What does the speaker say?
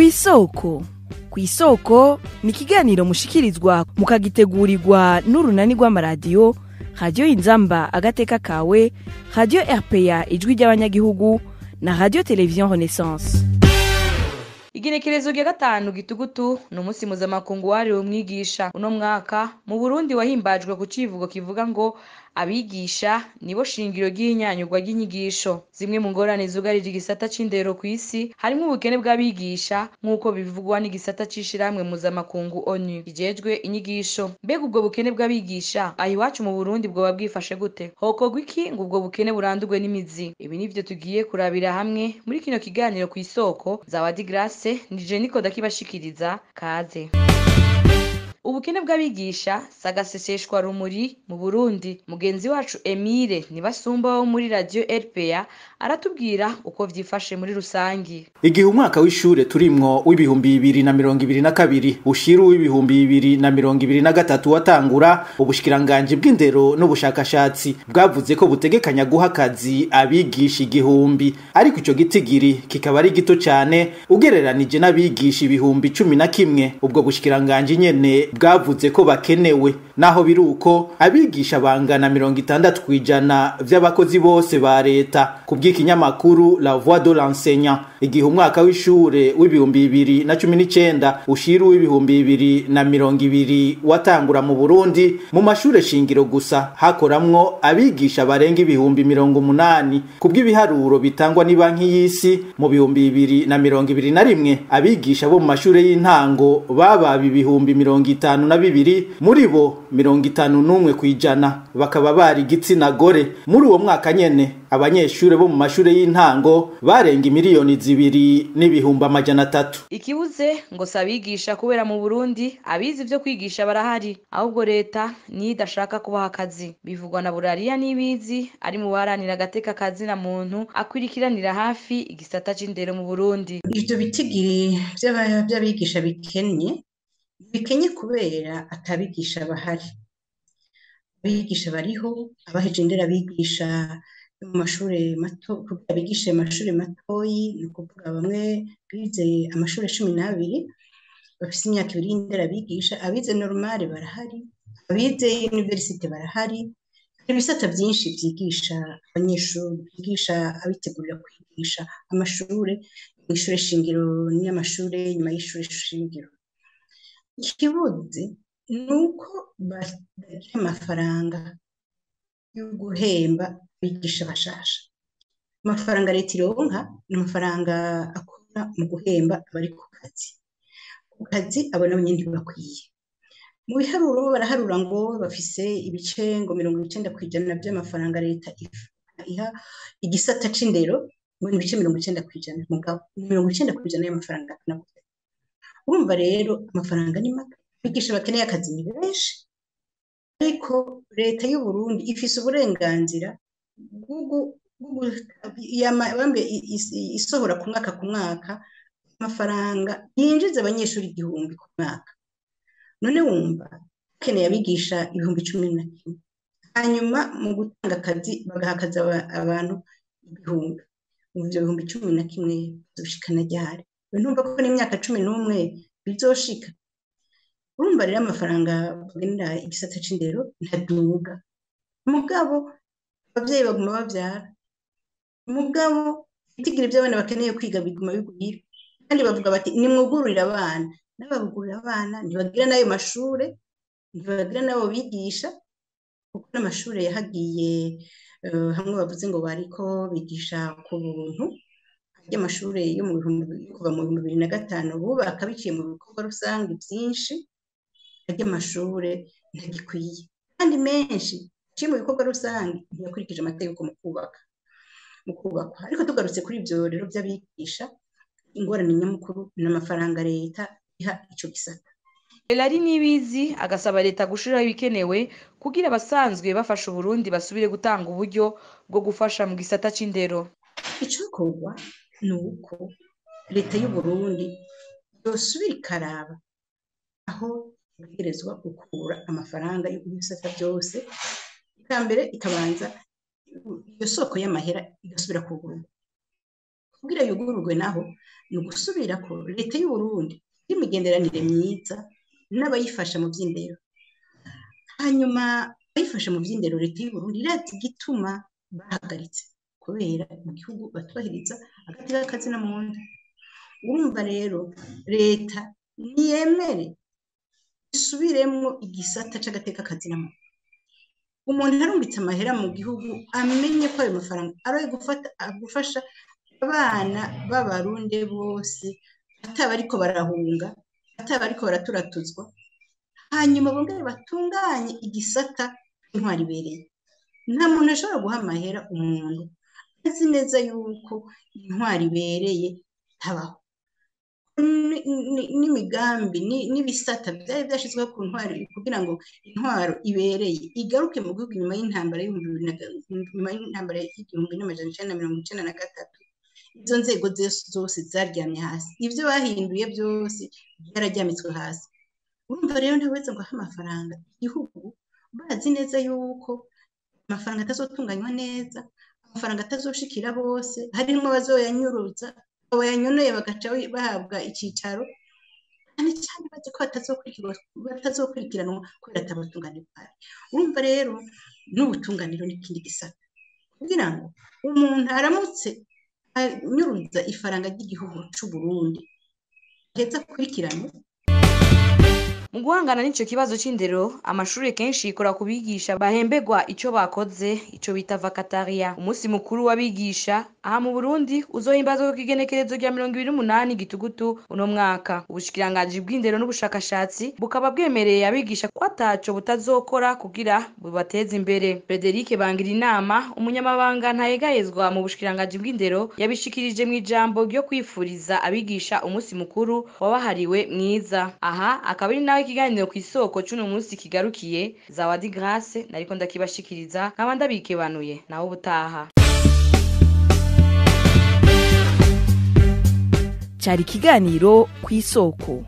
Kw'isoko. Kw'isoko ni ikiganiro mushikirizwa mukagitegurirwa n'urunani rw'amaradiyo Radio Inzamba agateka kawe, Radio RPA ijwi ry'abanyagihugu na Radio Television Renaissance. Igenekerezo rya gatanu gitugutu ni umunsi mpuzamakungu wahariwe umwigisha. Uno mwaka mu Burundi wahimbajwe ku civugo kivuga ngo abigisha nibo shingiro ry'ihinyanyurwa ry'inyigisho. Zimwe mu ngorane zugarije igisata c'indero kw'isi harimwo ubukene bw'abigisha nk'uko bivugwa n'igisata c'ishirahamwe mpuzamakungu ONU kijejwe inyigisho. Mbega ubwo bukene bw'abigisha aho iwacu mu Burundi bwoba bwifashe gute? Hokorwa iki ngo ubwo bukene burandurwe n'imizi? Ibi nivyo tugiye kurabira hamwe muri kino kiganiro kw'isoko. Zawadi Grace nije niko ndakibashikiriza, kaze. Ubukene bw'abigisha sagaseseshwa rumuri mu Burundi. Mugenzi wacu Emile Nibasumba wo muri Radio RPA aratubwira uko vyifashe muri rusangi. Igihe umwaka w'ishure turimwo w'ibihumbi 2022 ushiru w'ibihumbi 2023 watangura, ubushikiranganje bw'indero n'ubushakashatsi bwavuze ko butegekanya guha akazi abigisha 1000, ariko ico gitigiri kikaba ari gito cyane ugereranije n'abigisha 11,000. Ubwo bushikiranganje nyene bwavuze ko bakenewe, naho biruko abigisha bangana 60% vy'abakozi bose ba leta. Kubw'ikinyamakuru La Voix de l'enseignant, igihe umwaka w'ishure w'ibihumbi 2019 ushiru w'ibihumbi 2020 watangura mu Burundi, mu mashure shingiro gusa hakoramwo abigisha barenga ibihumbi 80. Kubw'ibiharuro bitangwa ni banki y'isi, mu bihumbi 2021 abigisha bo mu mashure y'intango baba ibihumbi 52, muri bo 51% bakaba bari igitsina gore. Muri uwo mwaka nyene abanyeshure bo mu mashure y'intango barenga miliyoni 2,300,000. Ikibuze ngo sabigisha kubera mu Burundi abizi ivyo kwigisha barahari, ahubwo leta ni idashaka kubaha akazi. Bivugwa na Burariya Nibizi ari mu baharanira agateka kazi na muntu akwirikiranira hafi igisata c'indero mu Burundi. Ivyo bitigiri vy'abigisha bikenye kubera atabigisha bahari. Abigisha bariho, abaheje indera bigisha mu mashure mato, abigisha mu mashure matoyi, ni ukuvuga bamwe bize amashure 12 bafise imyaka 2 y'indera bigisha, abize normale barahari, abize universite barahari. Ibisata byinshi vyigisha abanyeshuri, bigisha abitegurira kwigisha amashure, ishure shingiro n'amashure nyuma y'ishure shingiro. Ikibuze nuko bagira amafaranga yo guhemba abigisha bashasha. Amafaranga leta ironka ni amafaranga akora mu guhemba abari ku kazi. Ku kazi abo nabo nyene ntibakwiye. Mu biharuro baraharura ngo bafise ibice ngo 90% by'amafaranga leta iha igisata c'indero, ngo ni ibice 90%, mugabo 90% y'amafaranga nako. Urumva rero amafaranga ni make, abigisha bakeneye akazi ni benshi, ariko leta y'u Burundi ifise uburenganzira isohora ku mwaka amafaranga yinjiza abanyeshuri 1000 ku mwaka. None wumva keneye abigisha 11,000, hanyuma mu gutanga akazi bagaha akazi abantu 1000. Mu 11,000 zoshikana ryari? Ntumva ko n'imyaka 11 bizoshika. Urumva rero amafaranga bagenda igisata c'indero ntaduga. Mugabo abavyeyi baguma bavyara, mugabo itigire by'abana bakeneye kwiga biguma bigwira, kandi bavuga bati nimwugururira abana. N'abagurira abana ntibagira nayo mashure, ntibagira nabo bigisha, kuko n'amashure yahagiye hamwe bavuze ngo bariko bigisha ku buntu. Y'amashure yo mu kuva mu 2005 bubaka biciye mu bikorwa rusange byinshi, y'amashure ntagikwiye kandi menshi ciye mu bikorwa rusange ntiyakurikije amategeko mu kubaka. Ariko tugarutse kuri ivyo rero by'abigisha, ingorane nyamukuru n'amafaranga leta iha ico gisata. Elari Nibizi agasaba leta gushiraho ibikenewe kugira abasanzwe bafasha Burundi basubire gutanga uburyo bwo gufasha mu gisata c'indero. Icokorwa nuko leta y'u Burundi yosubira ikaraba aho igerezwa gukura amafaranga yo kubisata byose, ikambere ikabanza iyo soko y'amahera igasubira kugurwa. kugira yugururwe naho ni ugusubira ko leta y'u Burundi y'imigenderanire myiza n'abayifasha mu by'indero. Hanyuma abayifasha mu by'indero leta y'u Burundi irazi igituma bahagaritse, kubera mu gihugu batubahiriza agateka kazina muntu. Urumva rero leta niyemere isubiremwo igisata c'agateka kazina muntu. Umuntu arungitse amahera mu gihugu amenye ko ayo mafaranga ari gufasha abana b'abarundi bose ataba ariko barahunga, ataba ariko baraturatuzwa, hanyuma bongere batunganye igisata intwari ibereye. Nta muntu ashobora guha amahera umuntu azi neza yuko intwari ibereye tabaho. N'imigambi n'ibisata byari byashyizweho ku ntwari kugira ngo intwaro ibereye igaruke mu gihugu nyuma y'intambara y'igihumbi n'amajana icenda na mirongo icenda na gatatu. Izo nzego zose zaryamye hasi, ibyo bahinduye byose byararyamitswe hasi. Urumva rero ntaweze ngo ahe amafaranga igihugu bazi neza yuko amafaranga atazotunganywa neza, amafaranga atazoshikira bose, harimo abazoyanyuruza, abayanyonoye bagaca bahabwa icicaro, cyane bazi ko batazokurikiranwa kubera atabatunganirwa. Urumva rero n'ubutunganiro n'ikindi gisata, kugira ngo umuntu aramutse anyuruza ifaranga ry'igihugu c'u Burundi heza kurikirana. Mu guhangana n'ico kibazo c'indero, amashuri kenshi yikora kubigisha bahembegwa ico bakoze, ico bita vacataria. Umunsi mukuru w'abigisha aha mu Burundi uzohimbazwa ku igenekerezo rya 28 Gitugutu uno mwaka. Ubushikiranganji bw'indero n'ubushakashatsi bukaba bwemereye abigisha ko ataco butazokora kugira bubateze imbere. Frederic Bangirinama, umunyamabanga ntayegayezwa mu bushikiranganji bw'indero, yabishikirije mu ijambo ryo kwifuriza abigisha umunsi mukuru wabahariwe mwiza. Aha akaba ari nawe ikiganiro ku isoko cy'uno munsi kigarukiye. Zawadi Grace nariko ndakibashikiriza nkaba ndabikebanuye naho ubutaha. Cyari ikiganiro ku isoko.